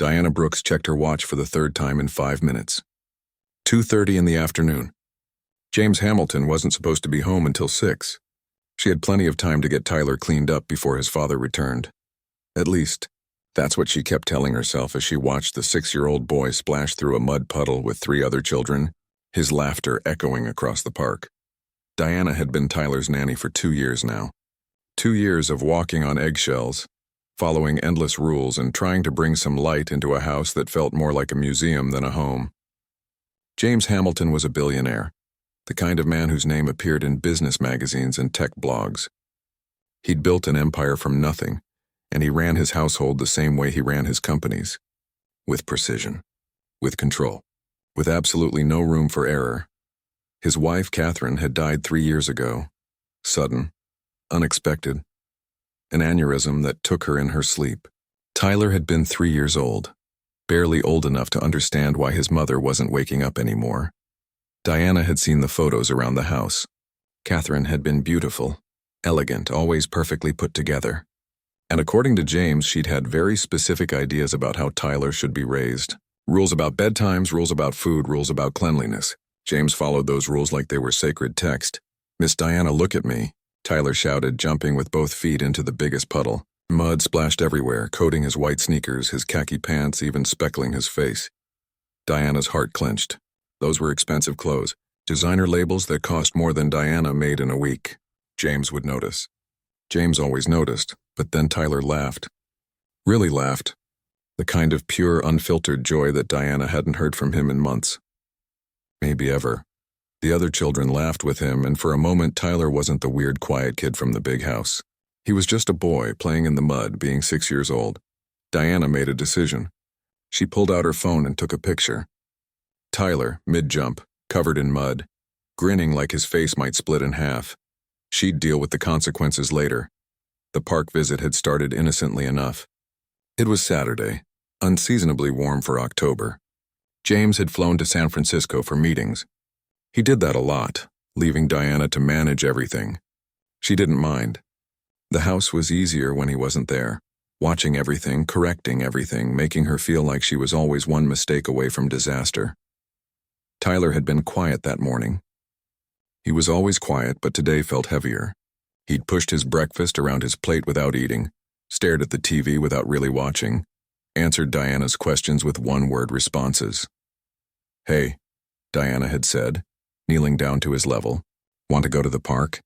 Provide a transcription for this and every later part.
Diana Brooks checked her watch for the third time in 5 minutes. 2:30 in the afternoon. James Hamilton wasn't supposed to be home until 6. She had plenty of time to get Tyler cleaned up before his father returned. At least, that's what she kept telling herself as she watched the 6-year-old boy splash through a mud puddle with 3 other children, his laughter echoing across the park. Diana had been Tyler's nanny for 2 years now. 2 years of walking on eggshells, following endless rules and trying to bring some light into a house that felt more like a museum than a home. James Hamilton was a billionaire, the kind of man whose name appeared in business magazines and tech blogs. He'd built an empire from nothing, and he ran his household the same way he ran his companies, with precision, with control, with absolutely no room for error. His wife, Catherine, had died 3 years ago, sudden, unexpected, an aneurysm that took her in her sleep. Tyler had been 3 years old, barely old enough to understand why his mother wasn't waking up anymore. Diana had seen the photos around the house. Catherine had been beautiful, elegant, always perfectly put together. And according to James, she'd had very specific ideas about how Tyler should be raised. Rules about bedtimes, rules about food, rules about cleanliness. James followed those rules like they were sacred text. "Miss Diana, look at me," Tyler shouted, jumping with both feet into the biggest puddle. Mud splashed everywhere, coating his white sneakers, his khaki pants, even speckling his face. Diana's heart clenched. Those were expensive clothes, designer labels that cost more than Diana made in a week. James would notice. James always noticed, but then Tyler laughed. Really laughed. The kind of pure, unfiltered joy that Diana hadn't heard from him in months. Maybe ever. The other children laughed with him, and for a moment Tyler wasn't the weird, quiet kid from the big house. He was just a boy playing in the mud, being 6 years old. Diana made a decision. She pulled out her phone and took a picture. Tyler, mid-jump, covered in mud, grinning like his face might split in half. She'd deal with the consequences later. The park visit had started innocently enough. It was Saturday, unseasonably warm for October. James had flown to San Francisco for meetings. He did that a lot, leaving Diana to manage everything. She didn't mind. The house was easier when he wasn't there, watching everything, correcting everything, making her feel like she was always one mistake away from disaster. Tyler had been quiet that morning. He was always quiet, but today felt heavier. He'd pushed his breakfast around his plate without eating, stared at the TV without really watching, answered Diana's questions with one-word responses. "Hey," Diana had said, kneeling down to his level. "Want to go to the park?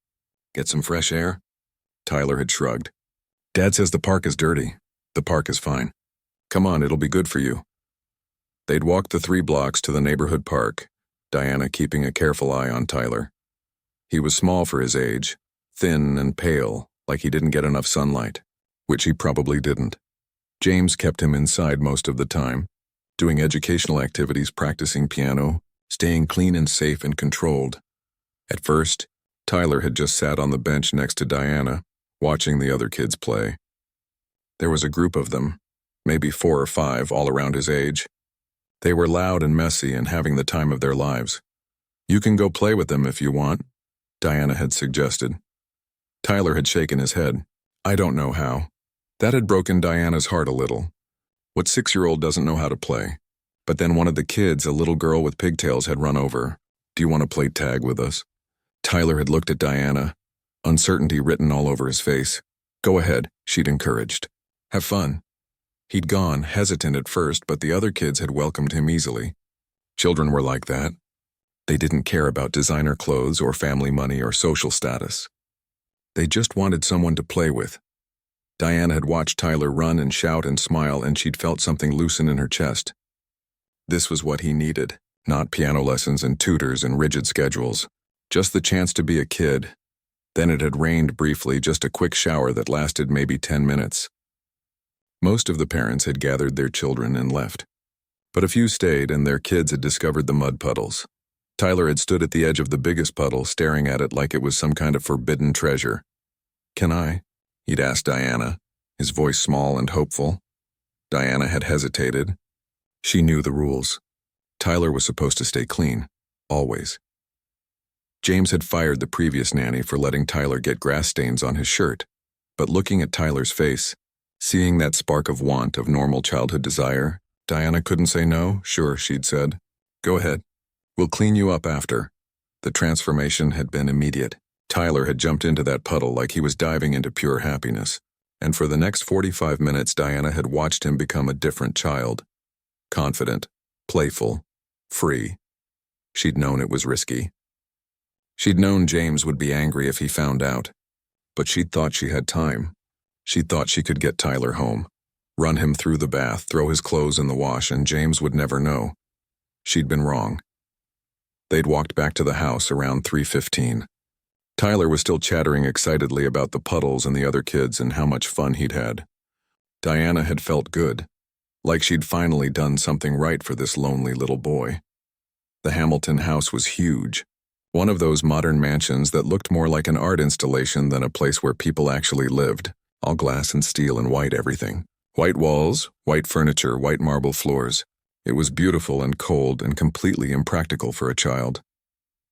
Get some fresh air?" Tyler had shrugged. "Dad says the park is dirty. The park is fine. Come on, it'll be good for you." They'd walked the 3 blocks to the neighborhood park, Diana keeping a careful eye on Tyler. He was small for his age, thin and pale, like he didn't get enough sunlight, which he probably didn't. James kept him inside most of the time, doing educational activities, practicing piano, staying clean and safe and controlled. At first, Tyler had just sat on the bench next to Diana, watching the other kids play. There was a group of them, maybe 4 or 5, all around his age. They were loud and messy and having the time of their lives. "You can go play with them if you want," Diana had suggested. Tyler had shaken his head. "I don't know how." That had broken Diana's heart a little. What 6-year-old doesn't know how to play? But then one of the kids, a little girl with pigtails, had run over. "Do you want to play tag with us?" Tyler had looked at Diana, uncertainty written all over his face. "Go ahead," she'd encouraged. "Have fun." He'd gone, hesitant at first, but the other kids had welcomed him easily. Children were like that. They didn't care about designer clothes or family money or social status. They just wanted someone to play with. Diana had watched Tyler run and shout and smile, and she'd felt something loosen in her chest. This was what he needed, not piano lessons and tutors and rigid schedules, just the chance to be a kid. Then it had rained briefly, just a quick shower that lasted maybe 10 minutes. Most of the parents had gathered their children and left, but a few stayed, and their kids had discovered the mud puddles. Tyler had stood at the edge of the biggest puddle, staring at it like it was some kind of forbidden treasure. "Can I?" he'd asked Diana, his voice small and hopeful. Diana had hesitated. She knew the rules. Tyler was supposed to stay clean, always. James had fired the previous nanny for letting Tyler get grass stains on his shirt, but looking at Tyler's face, seeing that spark of want, of normal childhood desire, Diana couldn't say no. Sure, she'd said. Go ahead. We'll clean you up after. The transformation had been immediate. Tyler had jumped into that puddle like he was diving into pure happiness. And for the next 45 minutes, Diana had watched him become a different child. Confident, playful, free. She'd known it was risky. She'd known James would be angry if he found out. But she'd thought she had time. She'd thought she could get Tyler home, run him through the bath, throw his clothes in the wash, and James would never know. She'd been wrong. They'd walked back to the house around 3:15. Tyler was still chattering excitedly about the puddles and the other kids and how much fun he'd had. Diana had felt good, like she'd finally done something right for this lonely little boy. The Hamilton house was huge, one of those modern mansions that looked more like an art installation than a place where people actually lived, all glass and steel and white everything. White walls, white furniture, white marble floors. It was beautiful and cold and completely impractical for a child.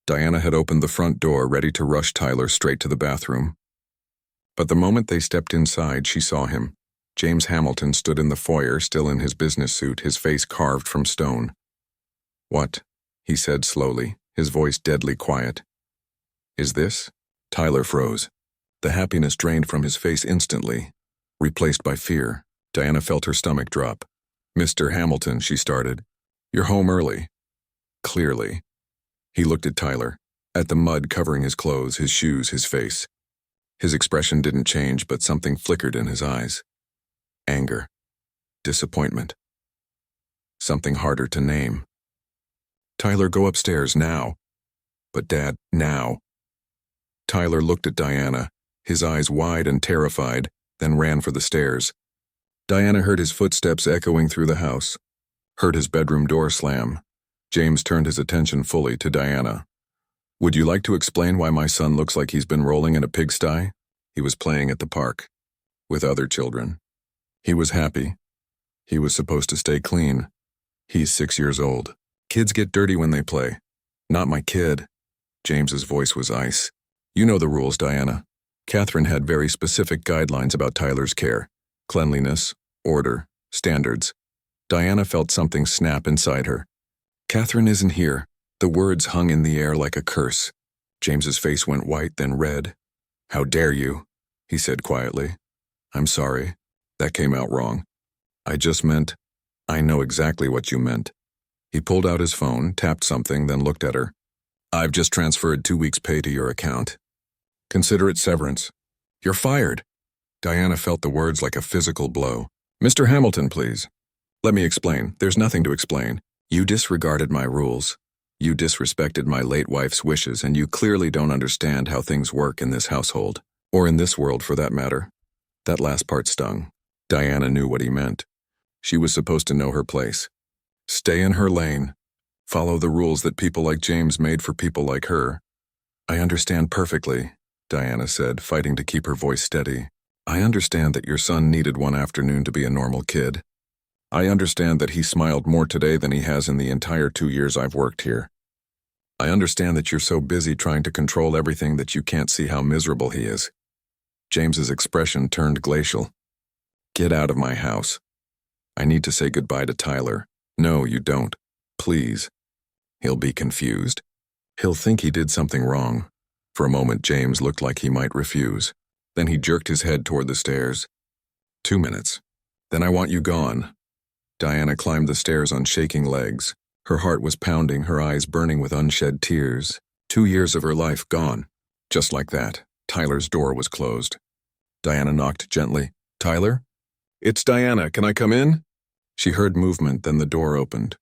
Diana had opened the front door, ready to rush Tyler straight to the bathroom. But the moment they stepped inside, she saw him. James Hamilton stood in the foyer, still in his business suit, his face carved from stone. "What?" he said slowly, his voice deadly quiet. "Is this?" Tyler froze. The happiness drained from his face instantly, replaced by fear. Diana felt her stomach drop. "Mr. Hamilton," she started. "You're home early." "Clearly." He looked at Tyler, at the mud covering his clothes, his shoes, his face. His expression didn't change, but something flickered in his eyes. Anger. Disappointment. Something harder to name. "Tyler, go upstairs, now." "But Dad, now." Tyler looked at Diana, his eyes wide and terrified, then ran for the stairs. Diana heard his footsteps echoing through the house, heard his bedroom door slam. James turned his attention fully to Diana. "Would you like to explain why my son looks like he's been rolling in a pigsty?" He was playing at the park, with other children. He was happy. He was supposed to stay clean. He's 6 years old. Kids get dirty when they play. Not my kid. James's voice was ice. "You know the rules, Diana." Catherine had very specific guidelines about Tyler's care. Cleanliness, order, standards. Diana felt something snap inside her. "Catherine isn't here." The words hung in the air like a curse. James's face went white, then red. "How dare you?" he said quietly. "I'm sorry. That came out wrong. I just meant, I know exactly what you meant." He pulled out his phone, tapped something, then looked at her. "I've just transferred 2 weeks' pay to your account. Consider it severance. You're fired." Diana felt the words like a physical blow. "Mr. Hamilton, please." "Let me explain. There's nothing to explain. You disregarded my rules. You disrespected my late wife's wishes, and you clearly don't understand how things work in this household. Or in this world, for that matter." That last part stung. Diana knew what he meant. She was supposed to know her place. Stay in her lane. Follow the rules that people like James made for people like her. "I understand perfectly," Diana said, fighting to keep her voice steady. "I understand that your son needed one afternoon to be a normal kid. I understand that he smiled more today than he has in the entire 2 years I've worked here. I understand that you're so busy trying to control everything that you can't see how miserable he is." James's expression turned glacial. "Get out of my house. I need to say goodbye to Tyler." "No, you don't. Please." "He'll be confused. He'll think he did something wrong." For a moment, James looked like he might refuse. Then he jerked his head toward the stairs. 2 minutes. Then I want you gone." Diana climbed the stairs on shaking legs. Her heart was pounding, her eyes burning with unshed tears. 2 years of her life gone. Just like that, Tyler's door was closed. Diana knocked gently. "Tyler?" "It's Diana. Can I come in?" She heard movement, then the door opened.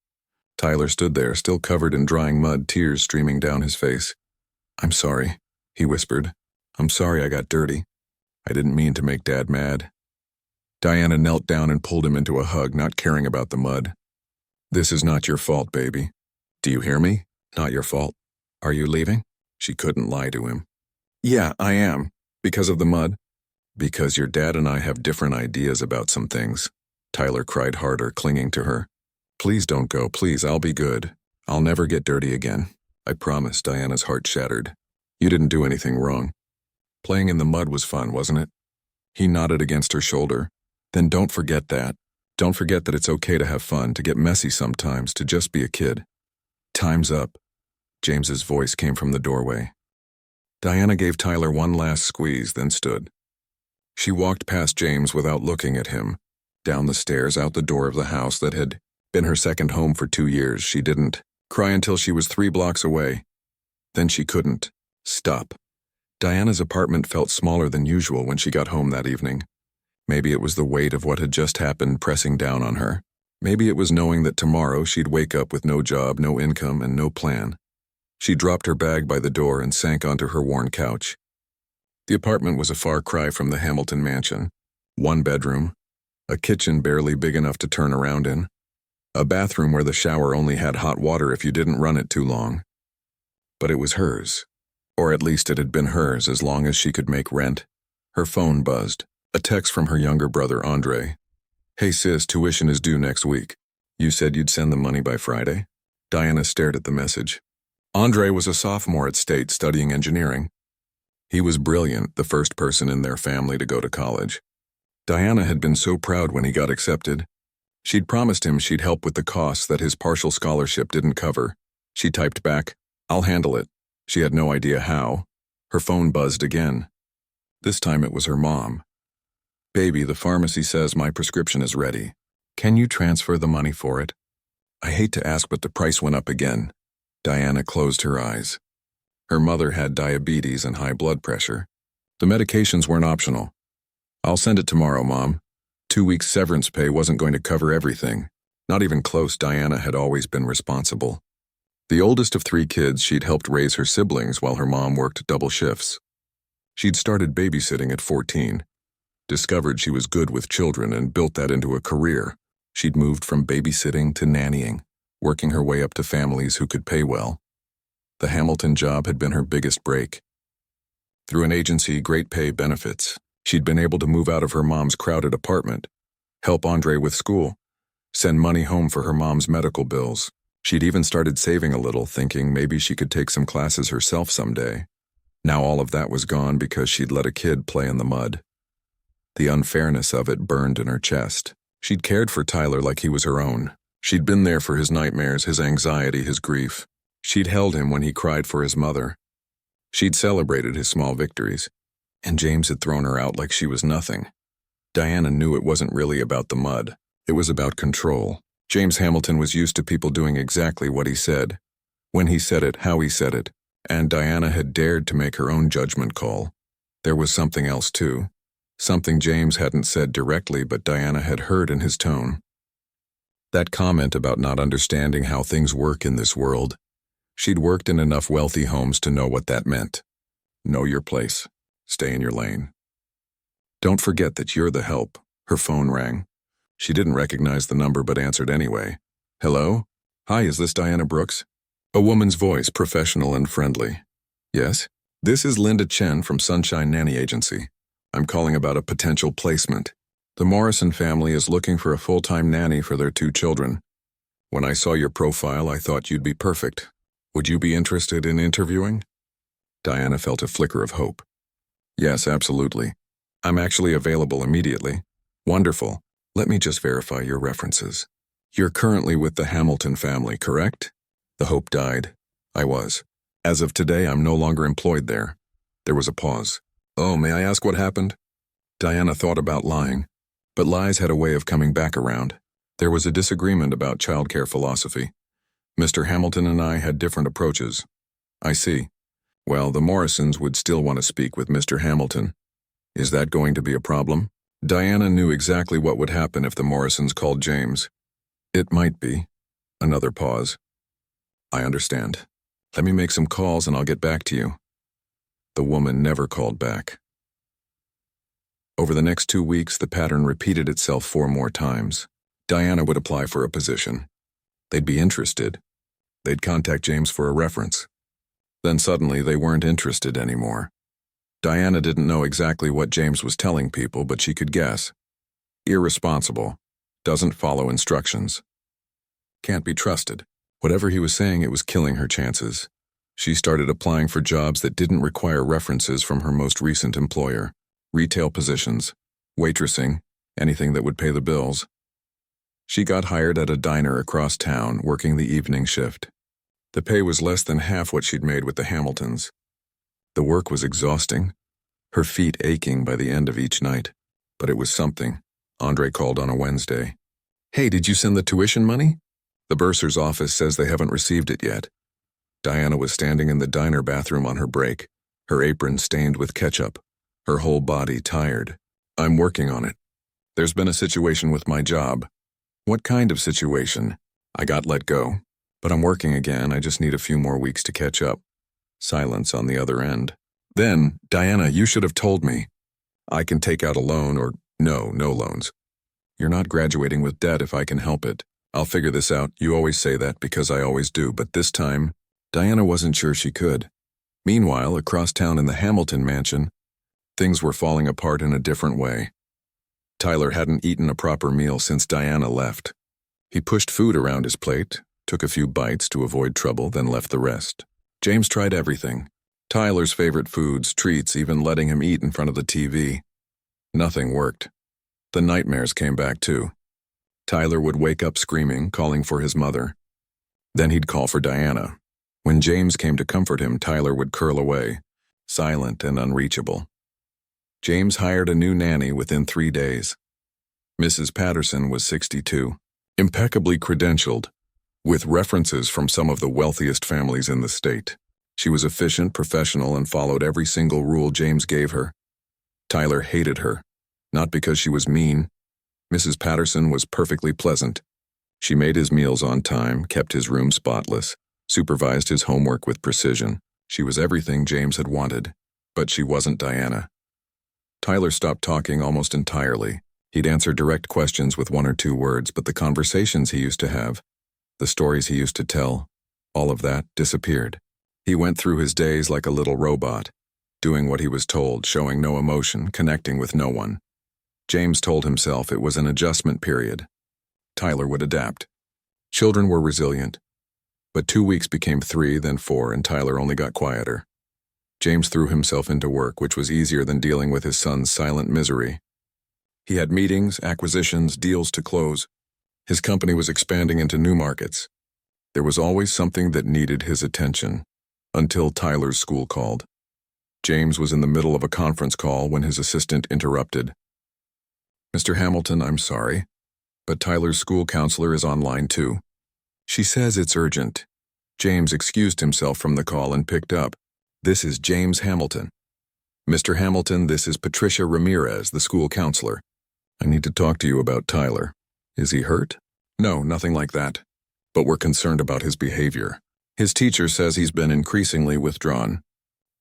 Tyler stood there, still covered in drying mud, tears streaming down his face. "I'm sorry," he whispered. "I'm sorry I got dirty. I didn't mean to make Dad mad." Diana knelt down and pulled him into a hug, not caring about the mud. "This is not your fault, baby. Do you hear me? Not your fault. Are you leaving?" She couldn't lie to him. "Yeah, I am. Because of the mud?" "Because your dad and I have different ideas about some things." Tyler cried harder, clinging to her. "Please don't go, please, I'll be good. I'll never get dirty again. I promise." Diana's heart shattered. "You didn't do anything wrong. Playing in the mud was fun, wasn't it?" He nodded against her shoulder. "Then don't forget that. Don't forget that it's okay to have fun, to get messy sometimes, to just be a kid. Time's up. James's voice came from the doorway. Diana gave Tyler one last squeeze, then stood. She walked past James without looking at him, down the stairs, out the door of the house that had been her second home for 2 years. She didn't cry until she was 3 blocks away. Then she couldn't stop. Diana's apartment felt smaller than usual when she got home that evening. Maybe it was the weight of what had just happened pressing down on her. Maybe it was knowing that tomorrow she'd wake up with no job, no income, and no plan. She dropped her bag by the door and sank onto her worn couch. The apartment was a far cry from the Hamilton mansion. 1 bedroom, a kitchen barely big enough to turn around in, a bathroom where the shower only had hot water if you didn't run it too long. But it was hers, or at least it had been hers as long as she could make rent. Her phone buzzed, a text from her younger brother, Andre. "Hey sis, tuition is due next week. You said you'd send the money by Friday?" Diana stared at the message. Andre was a sophomore at State studying engineering. He was brilliant, the first person in their family to go to college. Diana had been so proud when he got accepted. She'd promised him she'd help with the costs that his partial scholarship didn't cover. She typed back, "I'll handle it." She had no idea how. Her phone buzzed again. This time it was her mom. "Baby, the pharmacy says my prescription is ready. Can you transfer the money for it?" "I hate to ask, but the price went up again." Diana closed her eyes. Her mother had diabetes and high blood pressure. The medications weren't optional. "I'll send it tomorrow, Mom." 2 weeks severance pay wasn't going to cover everything. Not even close. Diana had always been responsible. The oldest of 3 kids, she'd helped raise her siblings while her mom worked double shifts. She'd started babysitting at 14, discovered she was good with children, and built that into a career. She'd moved from babysitting to nannying, working her way up to families who could pay well. The Hamilton job had been her biggest break. Through an agency, great pay, benefits, she'd been able to move out of her mom's crowded apartment, help Andre with school, send money home for her mom's medical bills. She'd even started saving a little, thinking maybe she could take some classes herself someday. Now all of that was gone because she'd let a kid play in the mud. The unfairness of it burned in her chest. She'd cared for Tyler like he was her own. She'd been there for his nightmares, his anxiety, his grief. She'd held him when he cried for his mother. She'd celebrated his small victories. And James had thrown her out like she was nothing. Diana knew it wasn't really about the mud. It was about control. James Hamilton was used to people doing exactly what he said, when he said it, how he said it, and Diana had dared to make her own judgment call. There was something else too. Something James hadn't said directly, but Diana had heard in his tone. That comment about not understanding how things work in this world. She'd worked in enough wealthy homes to know what that meant. Know your place. Stay in your lane. Don't forget that you're the help. Her phone rang. She didn't recognize the number but answered anyway. "Hello? Hi, is this Diana Brooks?" A woman's voice, professional and friendly. "Yes? This is Linda Chen from Sunshine Nanny Agency. I'm calling about a potential placement. The Morrison family is looking for a full-time nanny for their 2 children. When I saw your profile, I thought you'd be perfect. Would you be interested in interviewing?" Diana felt a flicker of hope. "Yes, absolutely. I'm actually available immediately." "Wonderful. Let me just verify your references. You're currently with the Hamilton family, correct?" The hope died. "I was. As of today, I'm no longer employed there." There was a pause. "Oh, may I ask what happened?" Diana thought about lying, but lies had a way of coming back around. There was a disagreement about childcare philosophy. Mr. Hamilton and I had different approaches. "I see. Well, the Morrisons would still want to speak with Mr. Hamilton. Is that going to be a problem?" Diana knew exactly what would happen if the Morrisons called James. "It might be." Another pause. "I understand. Let me make some calls and I'll get back to you." The woman never called back. Over the next 2 weeks, the pattern repeated itself 4 more times. Diana would apply for a position. They'd be interested. They'd contact James for a reference. Then suddenly they weren't interested anymore. Diana didn't know exactly what James was telling people, but she could guess. Irresponsible. Doesn't follow instructions. Can't be trusted. Whatever he was saying, it was killing her chances. She started applying for jobs that didn't require references from her most recent employer. Retail positions, waitressing, anything that would pay the bills. She got hired at a diner across town, working the evening shift. The pay was less than half what she'd made with the Hamiltons. The work was exhausting, her feet aching by the end of each night. But it was something. Andre called on a Wednesday. "Hey, did you send the tuition money?" "The bursar's office says they haven't received it yet." Diana was standing in the diner bathroom on her break, her apron stained with ketchup, her whole body tired. "I'm working on it. There's been a situation with my job." "What kind of situation?" "I got let go. But I'm working again, I just need a few more weeks to catch up." Silence on the other end. Then, "Diana, you should have told me. I can take out a loan or no loans. You're not graduating with debt if I can help it. I'll figure this out. You always say that because I always do, but this time, Diana wasn't sure she could. Meanwhile, across town in the Hamilton mansion, things were falling apart in a different way. Tyler hadn't eaten a proper meal since Diana left. He pushed food around his plate, took a few bites to avoid trouble, then left the rest. James tried everything. Tyler's favorite foods, treats, even letting him eat in front of the TV. Nothing worked. The nightmares came back too. Tyler would wake up screaming, calling for his mother. Then he'd call for Diana. When James came to comfort him, Tyler would curl away, silent and unreachable. James hired a new nanny within 3 days. Mrs. Patterson was 62, impeccably credentialed, with references from some of the wealthiest families in the state. She was efficient, professional, and followed every single rule James gave her. Tyler hated her, not because she was mean. Mrs. Patterson was perfectly pleasant. She made his meals on time, kept his room spotless, supervised his homework with precision. She was everything James had wanted, but she wasn't Diana. Tyler stopped talking almost entirely. He'd answer direct questions with 1 or 2 words, but the conversations he used to have, the stories he used to tell, all of that disappeared. He went through his days like a little robot, doing what he was told, showing no emotion, connecting with no one. James told himself it was an adjustment period. Tyler would adapt. Children were resilient. But 2 weeks became 3, then 4, and Tyler only got quieter. James threw himself into work, which was easier than dealing with his son's silent misery. He had meetings, acquisitions, deals to close. His company was expanding into new markets. There was always something that needed his attention, until Tyler's school called. James was in the middle of a conference call when his assistant interrupted. "Mr. Hamilton, I'm sorry, but Tyler's school counselor is online too. She says it's urgent." James excused himself from the call and picked up. "This is James Hamilton." "Mr. Hamilton, this is Patricia Ramirez, the school counselor. I need to talk to you about Tyler. Is he hurt?" "No, nothing like that. But we're concerned about his behavior. His teacher says he's been increasingly withdrawn.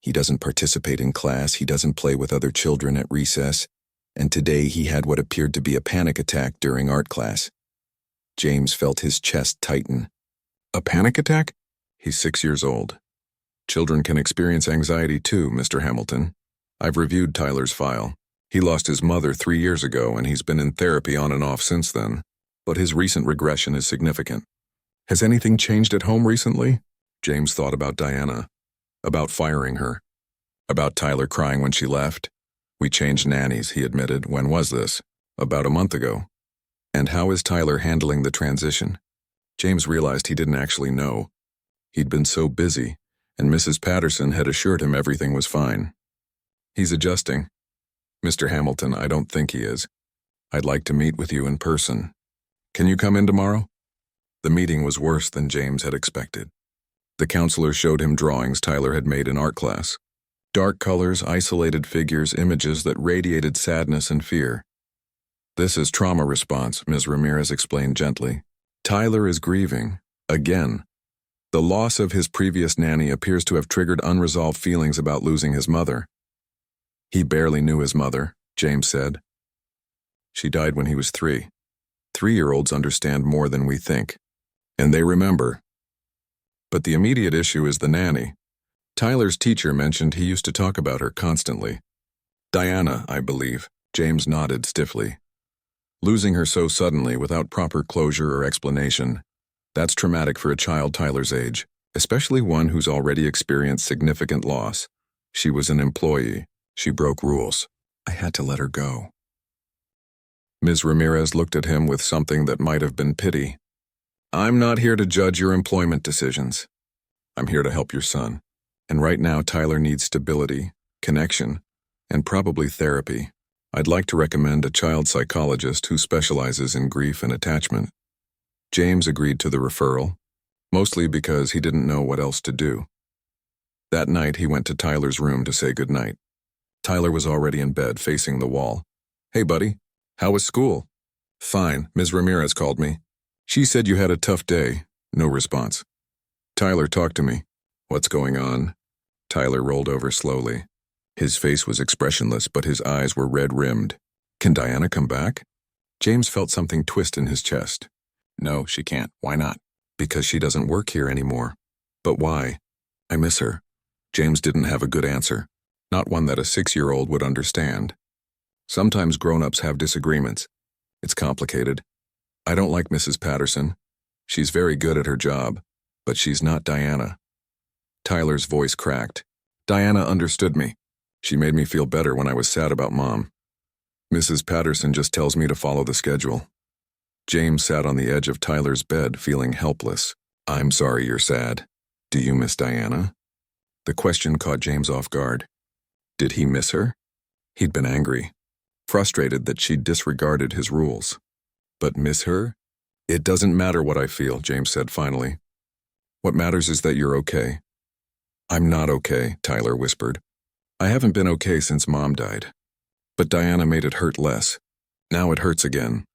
He doesn't participate in class, he doesn't play with other children at recess, and today he had what appeared to be a panic attack during art class." James felt his chest tighten. "A panic attack?" "He's 6 years old. Children can experience anxiety too, Mr. Hamilton. I've reviewed Tyler's file. He lost his mother 3 years ago, and he's been in therapy on and off since then. But his recent regression is significant." "Has anything changed at home recently?" James thought about Diana, about firing her, about Tyler crying when she left. "We changed nannies," he admitted. "When was this?" "About a month ago." "And how is Tyler handling the transition?" James realized he didn't actually know. He'd been so busy, and Mrs. Patterson had assured him everything was fine. "He's adjusting." "Mr. Hamilton, I don't think he is. I'd like to meet with you in person. Can you come in tomorrow?" The meeting was worse than James had expected. The counselor showed him drawings Tyler had made in art class. Dark colors, isolated figures, images that radiated sadness and fear. "This is trauma response," Ms. Ramirez explained gently. "Tyler is grieving. Again. The loss of his previous nanny appears to have triggered unresolved feelings about losing his mother." "He barely knew his mother," James said. "She died when he was 3. 3-year-olds understand more than we think. And they remember. But the immediate issue is the nanny. Tyler's teacher mentioned he used to talk about her constantly. Diana, I believe." James nodded stiffly. "Losing her so suddenly without proper closure or explanation, that's traumatic for a child Tyler's age, especially one who's already experienced significant loss. She was an employee. She broke rules. I had to let her go." Ms. Ramirez looked at him with something that might have been pity. I'm not here to judge your employment decisions. I'm here to help your son. And right now, Tyler needs stability, connection, and probably therapy. I'd like to recommend a child psychologist who specializes in grief and attachment. James agreed to the referral, mostly because he didn't know what else to do. That night, he went to Tyler's room to say goodnight. Tyler was already in bed, facing the wall. Hey, buddy. How was school? Fine. Ms. Ramirez called me. She said you had a tough day. No response. Tyler, talk to me. What's going on? Tyler rolled over slowly. His face was expressionless, but his eyes were red-rimmed. Can Diana come back? James felt something twist in his chest. No, she can't. Why not? Because she doesn't work here anymore. But why? I miss her. James didn't have a good answer, not one that a 6-year-old would understand. Sometimes grown-ups have disagreements. It's complicated. I don't like Mrs. Patterson. She's very good at her job, but she's not Diana. Tyler's voice cracked. Diana understood me. She made me feel better when I was sad about Mom. Mrs. Patterson just tells me to follow the schedule. James sat on the edge of Tyler's bed, feeling helpless. I'm sorry you're sad. Do you miss Diana? The question caught James off guard. Did he miss her? He'd been angry, frustrated that she'd disregarded his rules. But miss her? It doesn't matter what I feel, James said finally. What matters is that you're okay. I'm not okay, Tyler whispered. I haven't been okay since Mom died. But Diana made it hurt less. Now it hurts again.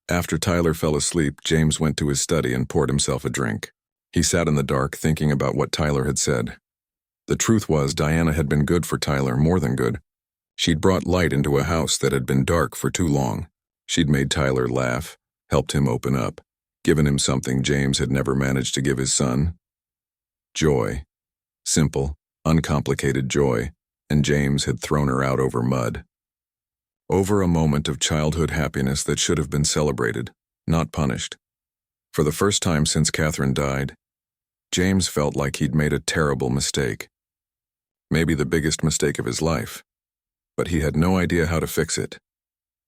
After Tyler fell asleep, James went to his study and poured himself a drink. He sat in the dark thinking about what Tyler had said. The truth was, Diana had been good for Tyler, more than good. She'd brought light into a house that had been dark for too long. She'd made Tyler laugh, helped him open up, given him something James had never managed to give his son. Joy. Simple, uncomplicated joy, and James had thrown her out over mud. Over a moment of childhood happiness that should have been celebrated, not punished. For the first time since Catherine died, James felt like he'd made a terrible mistake. Maybe the biggest mistake of his life. But he had no idea how to fix it.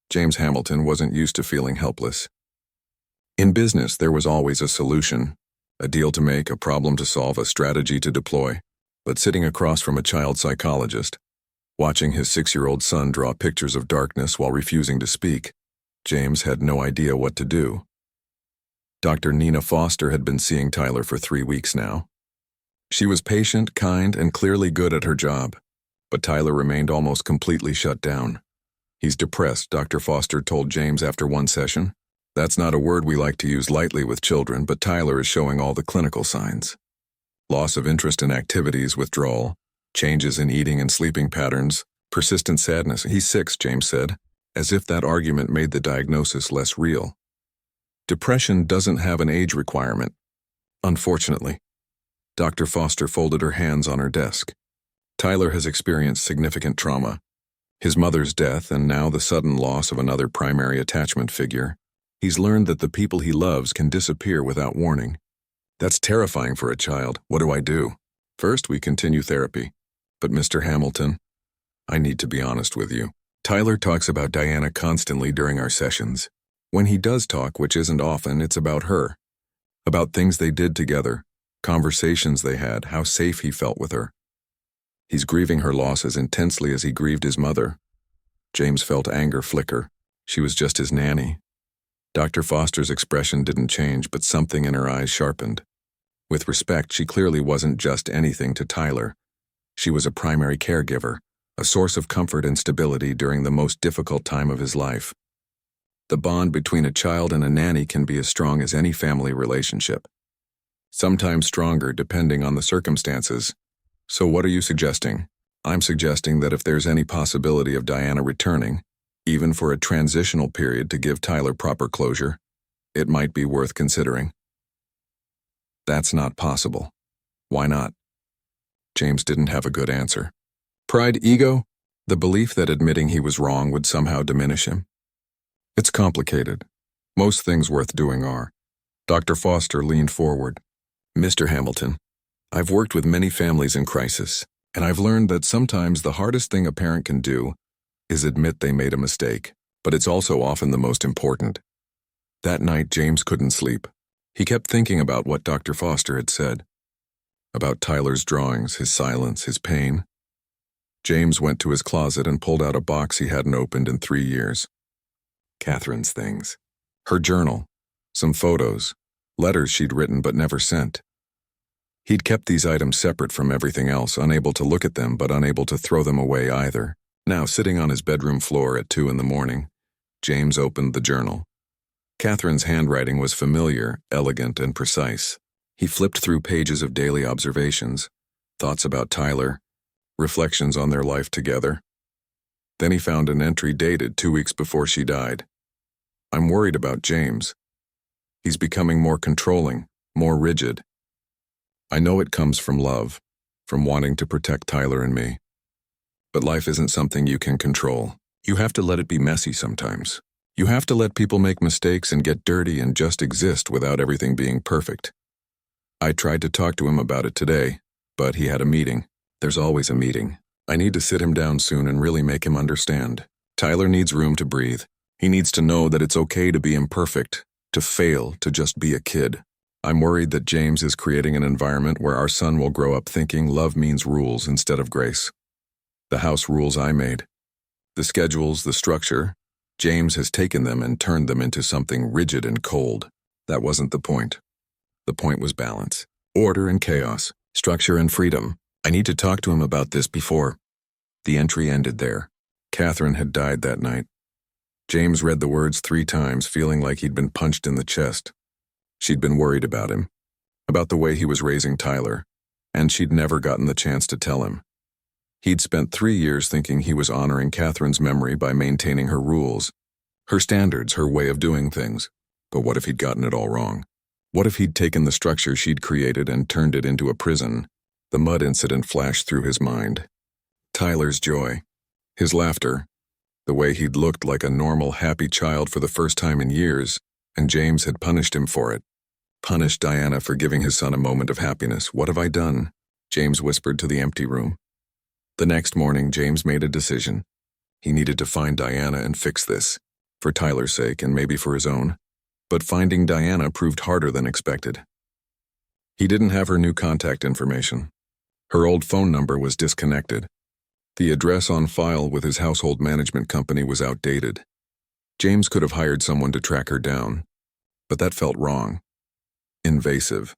James Hamilton wasn't used to feeling helpless. In business, there was always a solution, a deal to make, a problem to solve, a strategy to deploy. But sitting across from a child psychologist, watching his 6-year-old son draw pictures of darkness while refusing to speak, James had no idea what to do. Dr. Nina Foster had been seeing Tyler for 3 weeks now. She was patient, kind, and clearly good at her job, but Tyler remained almost completely shut down. He's depressed, Dr. Foster told James after one session. That's not a word we like to use lightly with children, but Tyler is showing all the clinical signs. Loss of interest in activities, withdrawal, changes in eating and sleeping patterns, persistent sadness. He's 6, James said, as if that argument made the diagnosis less real. Depression doesn't have an age requirement, unfortunately. Dr. Foster folded her hands on her desk. Tyler has experienced significant trauma. His mother's death and now the sudden loss of another primary attachment figure. He's learned that the people he loves can disappear without warning. That's terrifying for a child. What do I do? First, we continue therapy. But Mr. Hamilton, I need to be honest with you. Tyler talks about Diana constantly during our sessions. When he does talk, which isn't often, it's about her. About things they did together, conversations they had, how safe he felt with her. He's grieving her loss as intensely as he grieved his mother. James felt anger flicker. She was just his nanny. Dr. Foster's expression didn't change, but something in her eyes sharpened. With respect, she clearly wasn't just anything to Tyler. She was a primary caregiver, a source of comfort and stability during the most difficult time of his life. The bond between a child and a nanny can be as strong as any family relationship. Sometimes stronger depending on the circumstances. So what are you suggesting? I'm suggesting that if there's any possibility of Diana returning, even for a transitional period to give Tyler proper closure, it might be worth considering. That's not possible. Why not? James didn't have a good answer. Pride, ego? The belief that admitting he was wrong would somehow diminish him? It's complicated. Most things worth doing are. Dr. Foster leaned forward. Mr. Hamilton, I've worked with many families in crisis, and I've learned that sometimes the hardest thing a parent can do is admit they made a mistake. but it's also often the most important. That night, James couldn't sleep. He kept thinking about what Dr. Foster had said. About Tyler's drawings, his silence, his pain. James went to his closet and pulled out a box he hadn't opened in 3 years. Catherine's things. Her journal. Some photos. Letters she'd written but never sent. He'd kept these items separate from everything else, unable to look at them but unable to throw them away either. Now, sitting on his bedroom floor at 2 in the morning, James opened the journal. Catherine's handwriting was familiar, elegant, and precise. He flipped through pages of daily observations, thoughts about Tyler, reflections on their life together. Then he found an entry dated 2 weeks before she died. "I'm worried about James. He's becoming more controlling, more rigid. I know it comes from love, from wanting to protect Tyler and me. But life isn't something you can control. You have to let it be messy sometimes. You have to let people make mistakes and get dirty and just exist without everything being perfect." I tried to talk to him about it today, but he had a meeting. There's always a meeting. I need to sit him down soon and really make him understand. Tyler needs room to breathe. He needs to know that it's okay to be imperfect, to fail, to just be a kid. I'm worried that James is creating an environment where our son will grow up thinking love means rules instead of grace. The house rules I made. The schedules, the structure. James has taken them and turned them into something rigid and cold. That wasn't the point. The point was balance. Order and chaos. Structure and freedom. I need to talk to him about this before. The entry ended there. Catherine had died that night. James read the words 3 times, feeling like he'd been punched in the chest. She'd been worried about him, about the way he was raising Tyler, and she'd never gotten the chance to tell him. He'd spent 3 years thinking he was honoring Catherine's memory by maintaining her rules, her standards, her way of doing things. But what if he'd gotten it all wrong? What if he'd taken the structure she'd created and turned it into a prison? The mud incident flashed through his mind. Tyler's joy, his laughter, the way he'd looked like a normal, happy child for the first time in years, and James had punished him for it. Punished Diana for giving his son a moment of happiness. What have I done? James whispered to the empty room. The next morning, James made a decision. He needed to find Diana and fix this, for Tyler's sake and maybe for his own. But finding Diana proved harder than expected. He didn't have her new contact information. Her old phone number was disconnected. The address on file with his household management company was outdated. James could have hired someone to track her down, but that felt wrong. Invasive.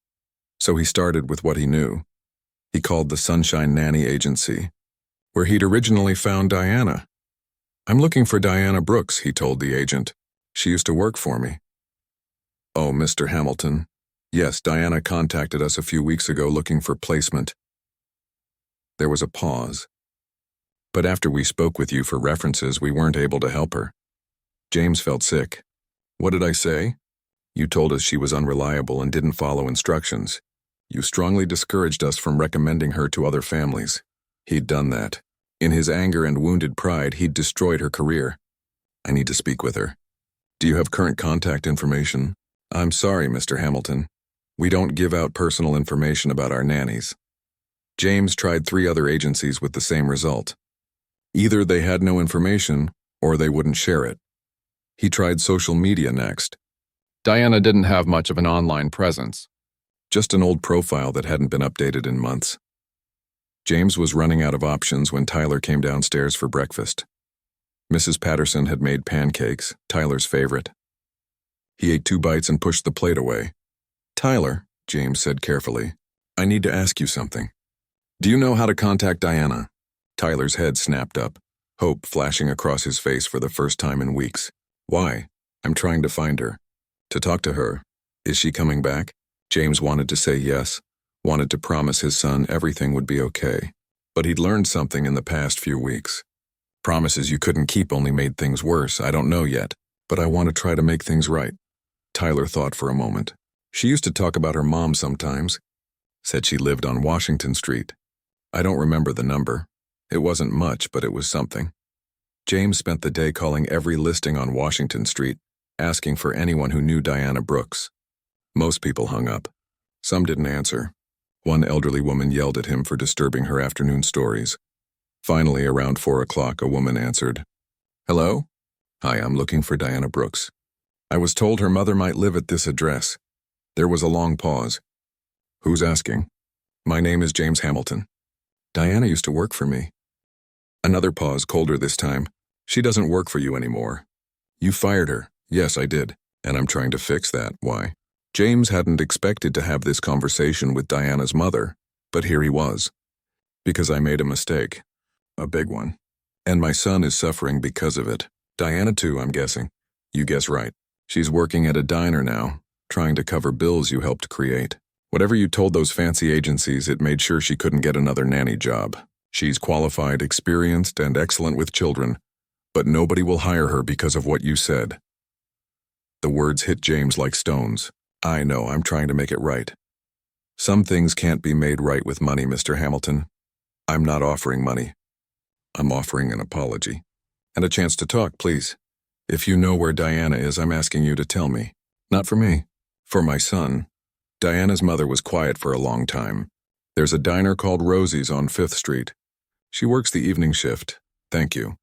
So he started with what he knew. He called the Sunshine Nanny Agency, where he'd originally found Diana. "I'm looking for Diana Brooks," he told the agent. "She used to work for me." "Oh, Mr. Hamilton. Yes, Diana contacted us a few weeks ago looking for placement." There was a pause. "But after we spoke with you for references, we weren't able to help her." James felt sick. "What did I say? You told us she was unreliable and didn't follow instructions. You strongly discouraged us from recommending her to other families." He'd done that. In his anger and wounded pride, he'd destroyed her career. "I need to speak with her. Do you have current contact information?" "I'm sorry, Mr. Hamilton. We don't give out personal information about our nannies." James tried 3 other agencies with the same result. Either they had no information, or they wouldn't share it. He tried social media next. Diana didn't have much of an online presence. Just an old profile that hadn't been updated in months. James was running out of options when Tyler came downstairs for breakfast. Mrs. Patterson had made pancakes, Tyler's favorite. He ate 2 bites and pushed the plate away. "Tyler," James said carefully, "I need to ask you something. Do you know how to contact Diana?" Tyler's head snapped up, hope flashing across his face for the first time in weeks. "Why?" "I'm trying to find her. To talk to her. Is she coming back?" James wanted to say yes, wanted to promise his son everything would be okay. But he'd learned something in the past few weeks. Promises you couldn't keep only made things worse. "I don't know yet, but I want to try to make things right." Tyler thought for a moment. "She used to talk about her mom sometimes. Said she lived on Washington Street. I don't remember the number. It wasn't much, but it was something." James spent the day calling every listing on Washington Street, asking for anyone who knew Diana Brooks. Most people hung up. Some didn't answer. One elderly woman yelled at him for disturbing her afternoon stories. Finally, around 4 o'clock, a woman answered. "Hello? Hi, I'm looking for Diana Brooks. I was told her mother might live at this address. There was a long pause. Who's asking? My name is James Hamilton. Diana used to work for me. Another pause, colder this time. She doesn't work for you anymore. You fired her. Yes, I did. And I'm trying to fix that. Why? James hadn't expected to have this conversation with Diana's mother, but here he was. Because I made a mistake. A big one. And my son is suffering because of it. Diana too, I'm guessing. You guess right. She's working at a diner now, trying to cover bills you helped create. Whatever you told those fancy agencies, it made sure she couldn't get another nanny job. She's qualified, experienced, and excellent with children, but nobody will hire her because of what you said. The words hit James like stones. I know, I'm trying to make it right. Some things can't be made right with money, Mr. Hamilton. I'm not offering money. I'm offering an apology. And a chance to talk, please. If you know where Diana is, I'm asking you to tell me. Not for me. For my son. Diana's mother was quiet for a long time. There's a diner called Rosie's on 5th Street. She works the evening shift. Thank you.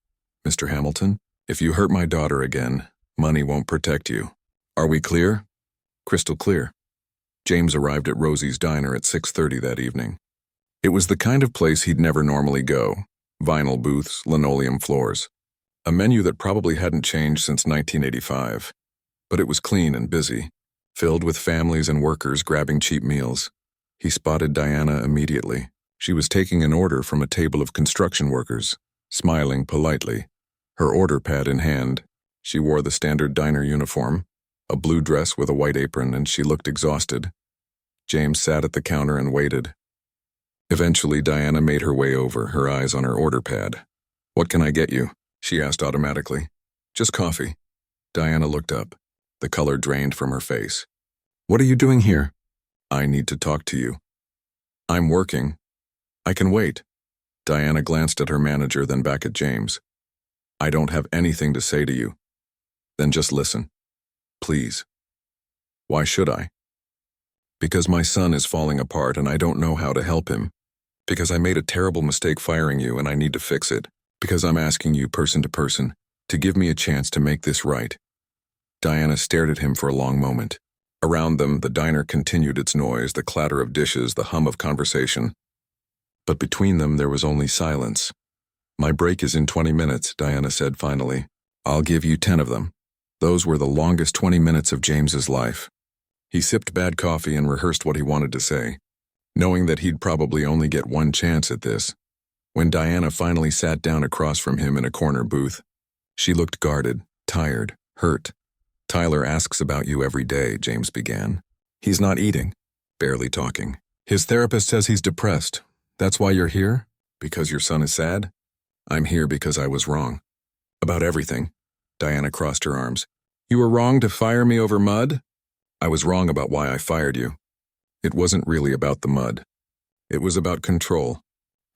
Mr. Hamilton, if you hurt my daughter again, money won't protect you. Are we clear? Crystal clear. James arrived at Rosie's diner at 6:30 that evening. It was the kind of place he'd never normally go. Vinyl booths, linoleum floors. A menu that probably hadn't changed since 1985. But it was clean and busy, filled with families and workers grabbing cheap meals. He spotted Diana immediately. She was taking an order from a table of construction workers, smiling politely, her order pad in hand. She wore the standard diner uniform, a blue dress with a white apron, and she looked exhausted. James sat at the counter and waited. Eventually, Diana made her way over, her eyes on her order pad. What can I get you? She asked automatically. Just coffee. Diana looked up. The color drained from her face. What are you doing here? I need to talk to you. I'm working. I can wait. Diana glanced at her manager, then back at James. I don't have anything to say to you. Then just listen. Please. Why should I? Because my son is falling apart and I don't know how to help him. Because I made a terrible mistake firing you and I need to fix it. Because I'm asking you, person to person, to give me a chance to make this right. Diana stared at him for a long moment. Around them, the diner continued its noise, the clatter of dishes, the hum of conversation. But between them, there was only silence. My break is in 20 minutes, Diana said finally. I'll give you 10 of them. Those were the longest 20 minutes of James's life. He sipped bad coffee and rehearsed what he wanted to say, knowing that he'd probably only get one chance at this. When Diana finally sat down across from him in a corner booth, she looked guarded, tired, hurt. Tyler asks about you every day, James began. He's not eating, barely talking. His therapist says he's depressed. That's why you're here? Because your son is sad? I'm here because I was wrong. About everything. Diana crossed her arms. You were wrong to fire me over mud? I was wrong about why I fired you. It wasn't really about the mud. It was about control.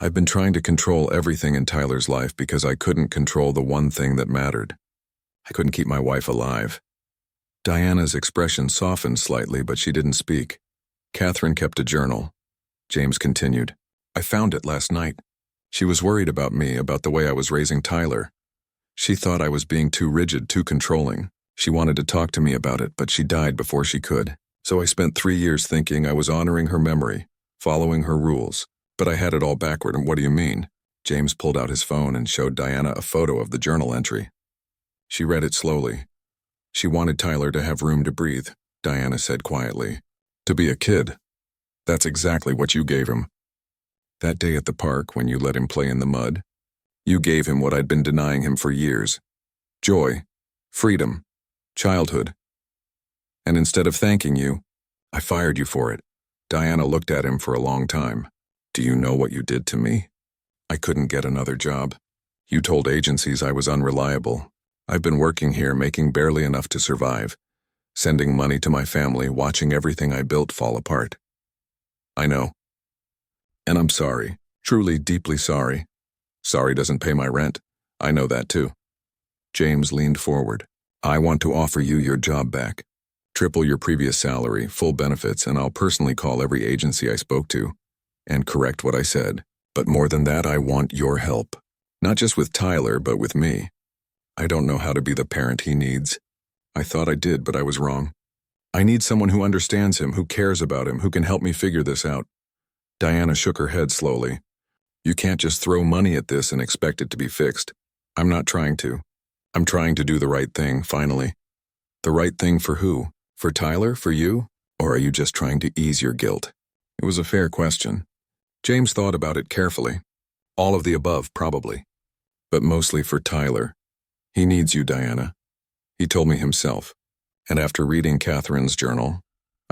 I've been trying to control everything in Tyler's life because I couldn't control the one thing that mattered. I couldn't keep my wife alive. Diana's expression softened slightly, but she didn't speak. Catherine kept a journal. James continued. I found it last night. She was worried about me, about the way I was raising Tyler. She thought I was being too rigid, too controlling. She wanted to talk to me about it, but she died before she could. So I spent 3 years thinking I was honoring her memory, following her rules. But I had it all backward, and what do you mean? James pulled out his phone and showed Diana a photo of the journal entry. She read it slowly. She wanted Tyler to have room to breathe, Diana said quietly. To be a kid. That's exactly what you gave him. That day at the park, when you let him play in the mud, you gave him what I'd been denying him for years. Joy, freedom, childhood. And instead of thanking you, I fired you for it. Diana looked at him for a long time. Do you know what you did to me? I couldn't get another job. You told agencies I was unreliable. I've been working here, making barely enough to survive, sending money to my family, watching everything I built fall apart. I know. And I'm sorry, truly deeply sorry. Sorry doesn't pay my rent. I know that too. James leaned forward. I want to offer you your job back. Triple your previous salary, full benefits, and I'll personally call every agency I spoke to and correct what I said. But more than that, I want your help. Not just with Tyler, but with me. I don't know how to be the parent he needs. I thought I did, but I was wrong. I need someone who understands him, who cares about him, who can help me figure this out. Diana shook her head slowly. You can't just throw money at this and expect it to be fixed. I'm not trying to. I'm trying to do the right thing, finally. The right thing for who? For Tyler? For you? Or are you just trying to ease your guilt? It was a fair question. James thought about it carefully. All of the above, probably. But mostly for Tyler. He needs you, Diana. He told me himself. And after reading Catherine's journal,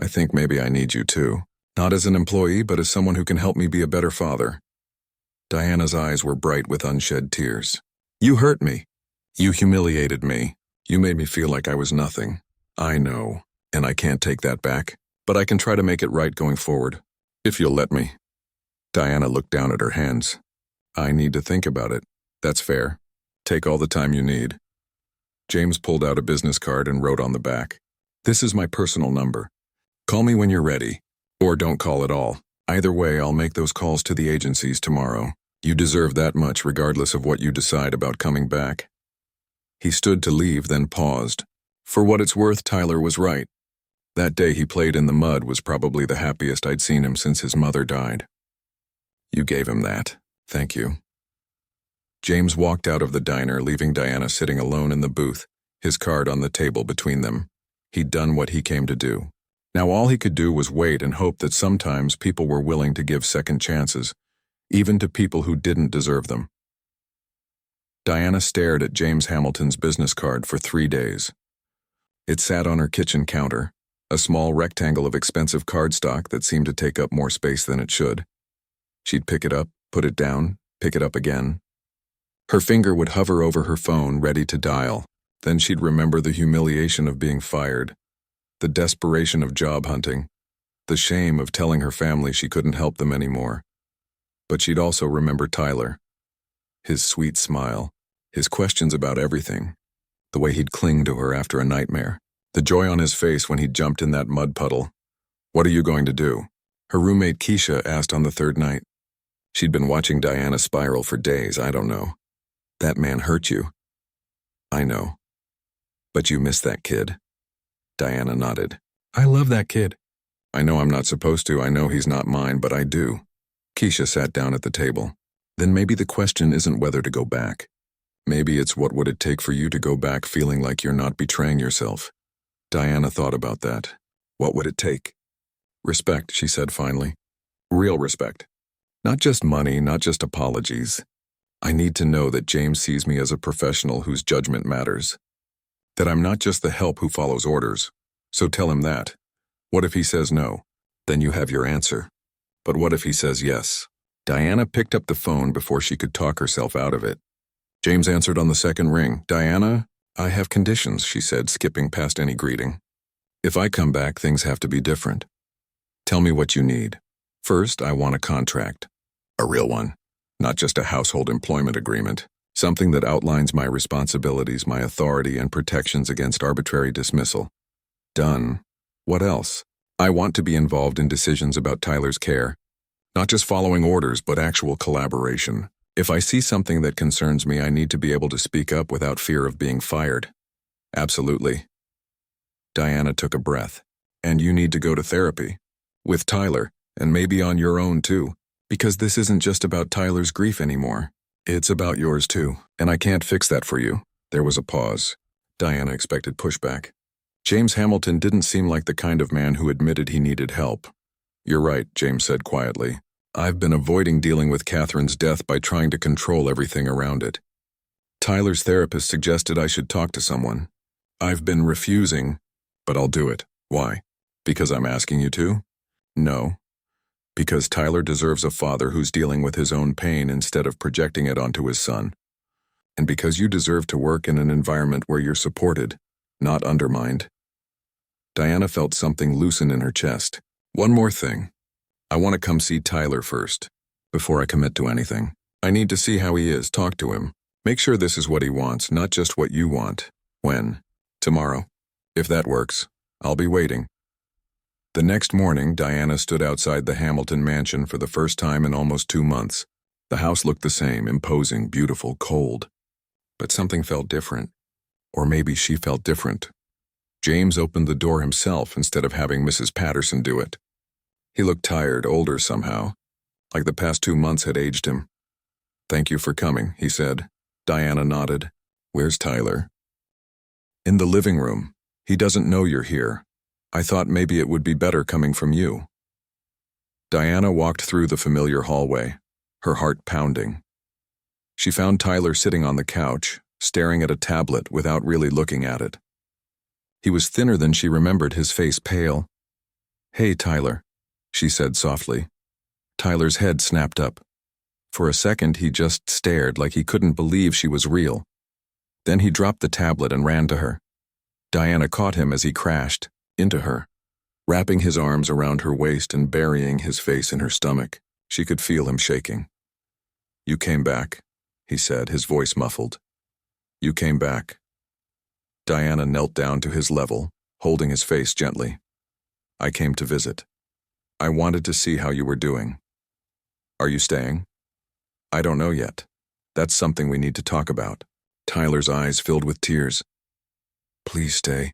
I think maybe I need you too. Not as an employee, but as someone who can help me be a better father. Diana's eyes were bright with unshed tears. You hurt me. You humiliated me. You made me feel like I was nothing. I know, and I can't take that back, but I can try to make it right going forward, if you'll let me. Diana looked down at her hands. I need to think about it. That's fair. Take all the time you need. James pulled out a business card and wrote on the back. This is my personal number. Call me when you're ready. Or don't call at all. Either way, I'll make those calls to the agencies tomorrow. You deserve that much regardless of what you decide about coming back. He stood to leave, then paused. For what it's worth, Tyler was right. That day he played in the mud was probably the happiest I'd seen him since his mother died. You gave him that. Thank you. James walked out of the diner, leaving Diana sitting alone in the booth, his card on the table between them. He'd done what he came to do. Now all he could do was wait and hope that sometimes people were willing to give second chances, even to people who didn't deserve them. Diana stared at James Hamilton's business card for 3 days. It sat on her kitchen counter, a small rectangle of expensive cardstock that seemed to take up more space than it should. She'd pick it up, put it down, pick it up again. Her finger would hover over her phone, ready to dial. Then she'd remember the humiliation of being fired, the desperation of job hunting, the shame of telling her family she couldn't help them anymore. But she'd also remember Tyler. His sweet smile, his questions about everything, the way he'd cling to her after a nightmare, the joy on his face when he'd jumped in that mud puddle. What are you going to do? Her roommate Keisha asked on the third night. She'd been watching Diana spiral for days, I don't know. That man hurt you. I know. But you miss that kid. Diana nodded. I love that kid. I know I'm not supposed to, I know he's not mine, but I do. Keisha sat down at the table. Then maybe the question isn't whether to go back. Maybe it's what would it take for you to go back feeling like you're not betraying yourself. Diana thought about that. What would it take? Respect, she said finally. Real respect. Not just money, not just apologies. I need to know that James sees me as a professional whose judgment matters. That I'm not just the help who follows orders. So tell him that. What if he says no? Then you have your answer. But what if he says yes? Diana picked up the phone before she could talk herself out of it. James answered on the second ring. Diana, I have conditions, she said, skipping past any greeting. If I come back, things have to be different. Tell me what you need. First, I want a contract. A real one. Not just a household employment agreement. Something that outlines my responsibilities, my authority, and protections against arbitrary dismissal. Done. What else? I want to be involved in decisions about Tyler's care. Not just following orders, but actual collaboration. If I see something that concerns me, I need to be able to speak up without fear of being fired. Absolutely. Diana took a breath. And you need to go to therapy. With Tyler, and maybe on your own too. Because this isn't just about Tyler's grief anymore. It's about yours too, and I can't fix that for you. There was a pause. Diana expected pushback. James Hamilton didn't seem like the kind of man who admitted he needed help. You're right, James said quietly. I've been avoiding dealing with Catherine's death by trying to control everything around it. Tyler's therapist suggested I should talk to someone. I've been refusing, but I'll do it. Why? Because I'm asking you to? No. Because Tyler deserves a father who's dealing with his own pain instead of projecting it onto his son. And because you deserve to work in an environment where you're supported, not undermined. Diana felt something loosen in her chest. One more thing. I want to come see Tyler first, before I commit to anything. I need to see how he is, talk to him. Make sure this is what he wants, not just what you want. When? Tomorrow. If that works, I'll be waiting. The next morning, Diana stood outside the Hamilton mansion for the first time in almost 2 months. The house looked the same, imposing, beautiful, cold. But something felt different. Or maybe she felt different. James opened the door himself instead of having Mrs. Patterson do it. He looked tired, older somehow, like the past 2 months had aged him. "Thank you for coming," he said. Diana nodded. "Where's Tyler?" "In the living room. He doesn't know you're here. I thought maybe it would be better coming from you." Diana walked through the familiar hallway, her heart pounding. She found Tyler sitting on the couch, staring at a tablet without really looking at it. He was thinner than she remembered, his face pale. "Hey, Tyler," she said softly. Tyler's head snapped up. For a second, he just stared like he couldn't believe she was real. Then he dropped the tablet and ran to her. Diana caught him as he crashed into her, wrapping his arms around her waist and burying his face in her stomach. She could feel him shaking. "You came back," he said, his voice muffled. "You came back." Diana knelt down to his level, holding his face gently. "I came to visit. I wanted to see how you were doing. Are you staying?" "I don't know yet. That's something we need to talk about." Tyler's eyes filled with tears. "Please stay.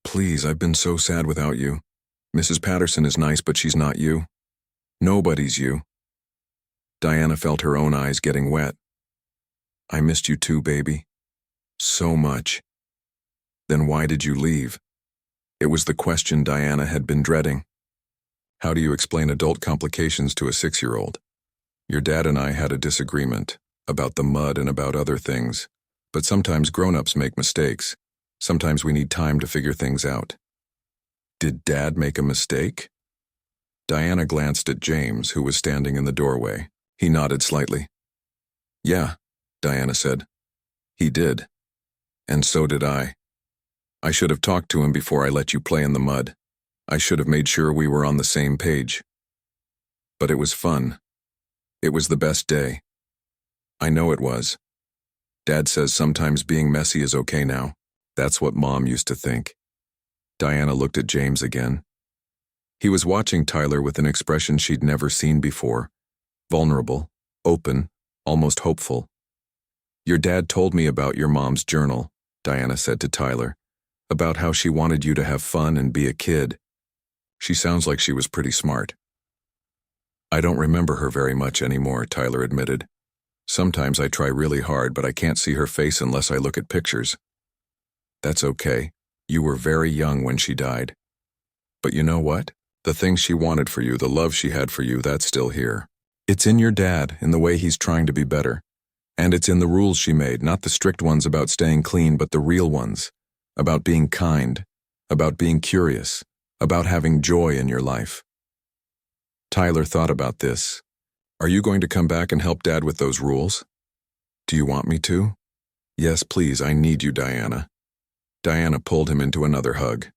Please, I've been so sad without you. Mrs. Patterson is nice, but she's not you. Nobody's you." Diana felt her own eyes getting wet. "I missed you too, baby. So much." "Then why did you leave?" It was the question Diana had been dreading. How do you explain adult complications to a 6-year-old? "Your dad and I had a disagreement, about the mud and about other things. But sometimes grown-ups make mistakes. Sometimes we need time to figure things out." "Did Dad make a mistake?" Diana glanced at James, who was standing in the doorway. He nodded slightly. "Yeah," Diana said. "He did. And so did I. I should have talked to him before I let you play in the mud. I should have made sure we were on the same page. But it was fun. It was the best day. I know it was. Dad says sometimes being messy is okay now. That's what Mom used to think." Diana looked at James again. He was watching Tyler with an expression she'd never seen before. Vulnerable, open, almost hopeful. "Your dad told me about your mom's journal," Diana said to Tyler, "about how she wanted you to have fun and be a kid. She sounds like she was pretty smart." "I don't remember her very much anymore," Tyler admitted. "Sometimes I try really hard, but I can't see her face unless I look at pictures." "That's okay. You were very young when she died. But you know what? The things she wanted for you, the love she had for you, that's still here. It's in your dad, in the way he's trying to be better. And it's in the rules she made, not the strict ones about staying clean, but the real ones. About being kind, about being curious, about having joy in your life." Tyler thought about this. "Are you going to come back and help Dad with those rules?" "Do you want me to?" "Yes, please, I need you, Diana." Diana pulled him into another hug.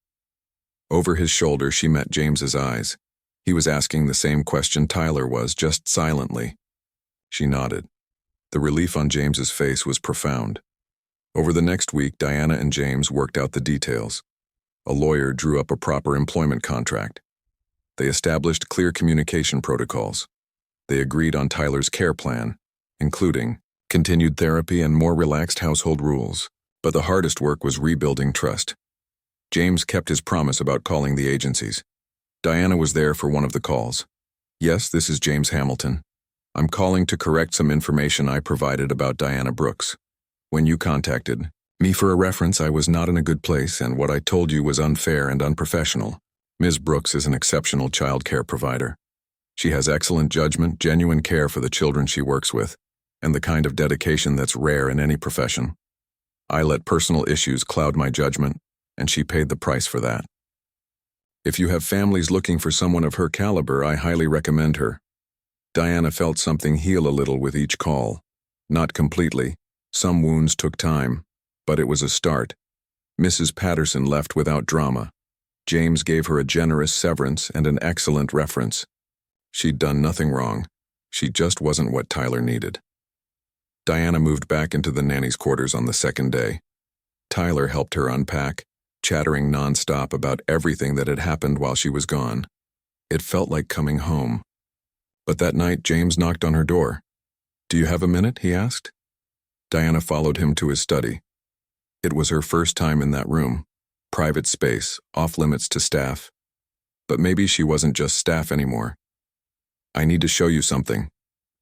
Over his shoulder, she met James's eyes. He was asking the same question Tyler was, just silently. She nodded. The relief on James's face was profound. Over the next week, Diana and James worked out the details. A lawyer drew up a proper employment contract. They established clear communication protocols. They agreed on Tyler's care plan, including continued therapy and more relaxed household rules. But the hardest work was rebuilding trust. James kept his promise about calling the agencies. Diana was there for one of the calls. "Yes, this is James Hamilton. I'm calling to correct some information I provided about Diana Brooks. When you contacted me for a reference, I was not in a good place, and what I told you was unfair and unprofessional. Ms. Brooks is an exceptional child care provider. She has excellent judgment, genuine care for the children she works with, and the kind of dedication that's rare in any profession. I let personal issues cloud my judgment, and she paid the price for that. If you have families looking for someone of her caliber, I highly recommend her." Diana felt something heal a little with each call. Not completely. Some wounds took time, but it was a start. Mrs. Patterson left without drama. James gave her a generous severance and an excellent reference. She'd done nothing wrong. She just wasn't what Tyler needed. Diana moved back into the nanny's quarters on the second day. Tyler helped her unpack, chattering nonstop about everything that had happened while she was gone. It felt like coming home. But that night, James knocked on her door. "Do you have a minute?" he asked. Diana followed him to his study. It was her first time in that room. Private space, off limits to staff. But maybe she wasn't just staff anymore. "I need to show you something,"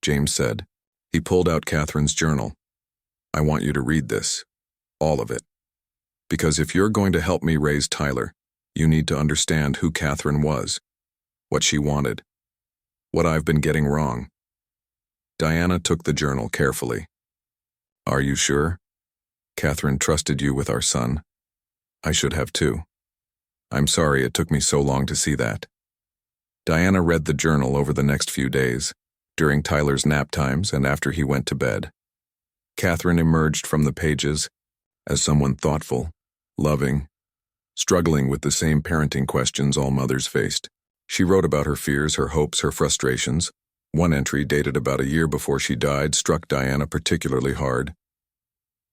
James said. He pulled out Catherine's journal. "I want you to read this. All of it. Because if you're going to help me raise Tyler, you need to understand who Catherine was, what she wanted, what I've been getting wrong." Diana took the journal carefully. "Are you sure? Catherine trusted you with our son. I should have too. I'm sorry it took me so long to see that." Diana read the journal over the next few days, during Tyler's nap times and after he went to bed. Catherine emerged from the pages as someone thoughtful, loving, struggling with the same parenting questions all mothers faced. She wrote about her fears, her hopes, her frustrations. One entry, dated about a year before she died, struck Diana particularly hard.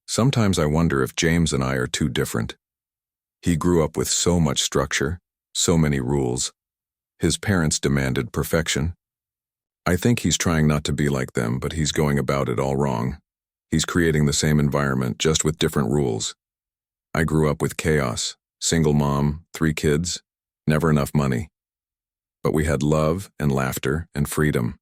"Sometimes I wonder if James and I are too different. He grew up with so much structure, so many rules. His parents demanded perfection. I think he's trying not to be like them, but he's going about it all wrong. He's creating the same environment, just with different rules. I grew up with chaos, single mom, 3 kids, never enough money. But we had love and laughter and freedom.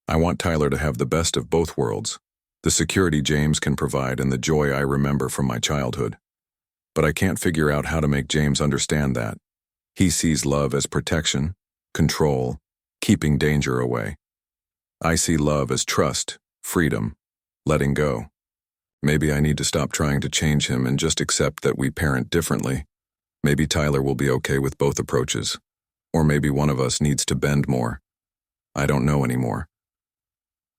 I want Tyler to have the best of both worlds, the security James can provide and the joy I remember from my childhood. But I can't figure out how to make James understand that. He sees love as protection, control, keeping danger away. I see love as trust, freedom, letting go. Maybe I need to stop trying to change him and just accept that we parent differently. Maybe Tyler will be okay with both approaches. Or maybe one of us needs to bend more. I don't know anymore."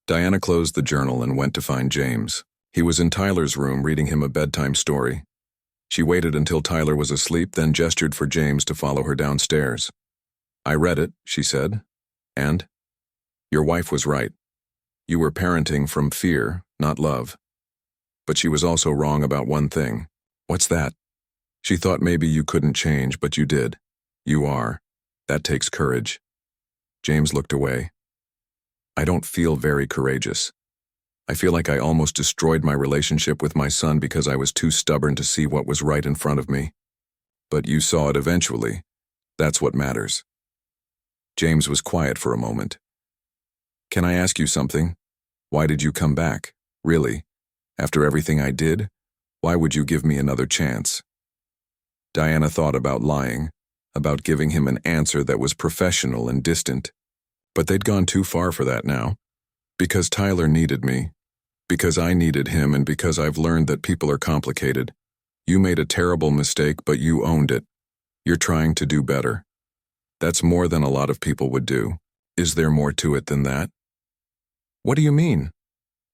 Diana closed the journal and went to find James. He was in Tyler's room reading him a bedtime story. She waited until Tyler was asleep, then gestured for James to follow her downstairs. "I read it," she said. "And? Your wife was right. You were parenting from fear, not love. But she was also wrong about one thing." "What's that?" "She thought maybe you couldn't change, but you did. You are. That takes courage." James looked away. "I don't feel very courageous. I feel like I almost destroyed my relationship with my son because I was too stubborn to see what was right in front of me. But you saw it eventually. That's what matters." James was quiet for a moment. "Can I ask you something? Why did you come back? Really? After everything I did? Why would you give me another chance?" Diana thought about lying, about giving him an answer that was professional and distant. But they'd gone too far for that now. "Because Tyler needed me. Because I needed him, and because I've learned that people are complicated. You made a terrible mistake, but you owned it. You're trying to do better. That's more than a lot of people would do. Is there more to it than that?" "What do you mean?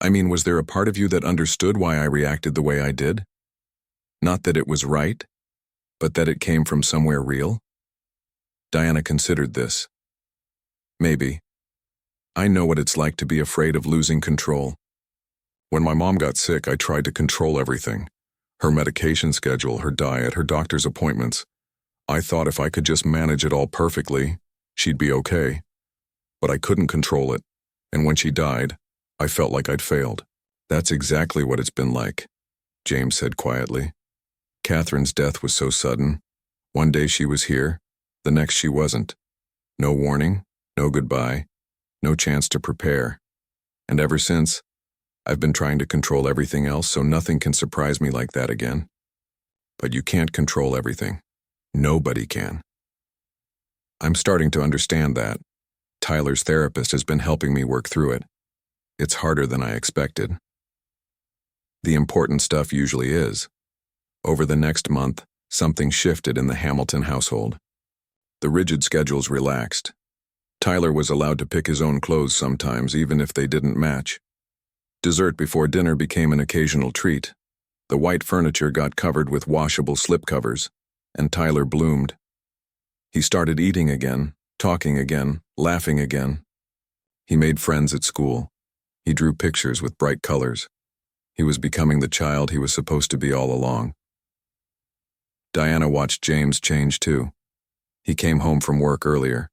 I mean, was there a part of you that understood why I reacted the way I did? Not that it was right, but that it came from somewhere real?" Diana considered this. "Maybe. I know what it's like to be afraid of losing control. When my mom got sick, I tried to control everything. Her medication schedule, her diet, her doctor's appointments. I thought if I could just manage it all perfectly, she'd be okay. But I couldn't control it, and when she died, I felt like I'd failed." "That's exactly what it's been like," James said quietly. "Catherine's death was so sudden. One day she was here, the next she wasn't. No warning, no goodbye, no chance to prepare. And ever since, I've been trying to control everything else so nothing can surprise me like that again. But you can't control everything. Nobody can." "I'm starting to understand that. Tyler's therapist has been helping me work through it. It's harder than I expected. The important stuff usually is." Over the next month, something shifted in the Hamilton household. The rigid schedules relaxed. Tyler was allowed to pick his own clothes sometimes, even if they didn't match. Dessert before dinner became an occasional treat. The white furniture got covered with washable slipcovers, and Tyler bloomed. He started eating again, talking again, laughing again. He made friends at school. He drew pictures with bright colors. He was becoming the child he was supposed to be all along. Diana watched James change too. He came home from work earlier.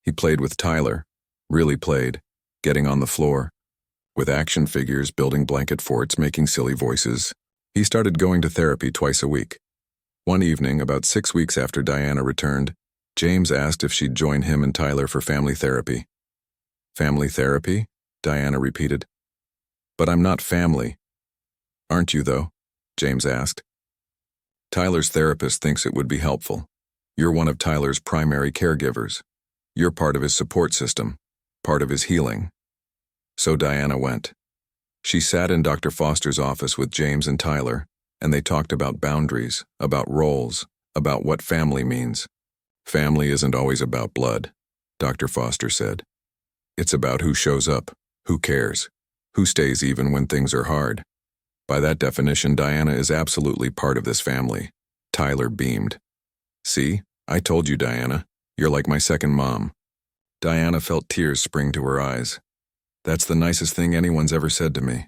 He played with Tyler, really played, getting on the floor, with action figures building blanket forts, making silly voices. He started going to therapy twice a week. One evening, about 6 weeks after Diana returned, James asked if she'd join him and Tyler for family therapy. Family therapy? Diana repeated. But I'm not family. Aren't you, though? James asked. Tyler's therapist thinks it would be helpful. You're one of Tyler's primary caregivers. You're part of his support system, part of his healing. So Diana went. She sat in Dr. Foster's office with James and Tyler, and they talked about boundaries, about roles, about what family means. Family isn't always about blood, Dr. Foster said. It's about who shows up, who cares, who stays even when things are hard. By that definition, Diana is absolutely part of this family. Tyler beamed. See, I told you, Diana. You're like my second mom. Diana felt tears spring to her eyes. That's the nicest thing anyone's ever said to me.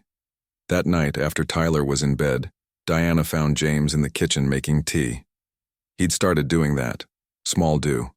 That night, after Tyler was in bed, Diana found James in the kitchen making tea. He'd started doing that. Small do.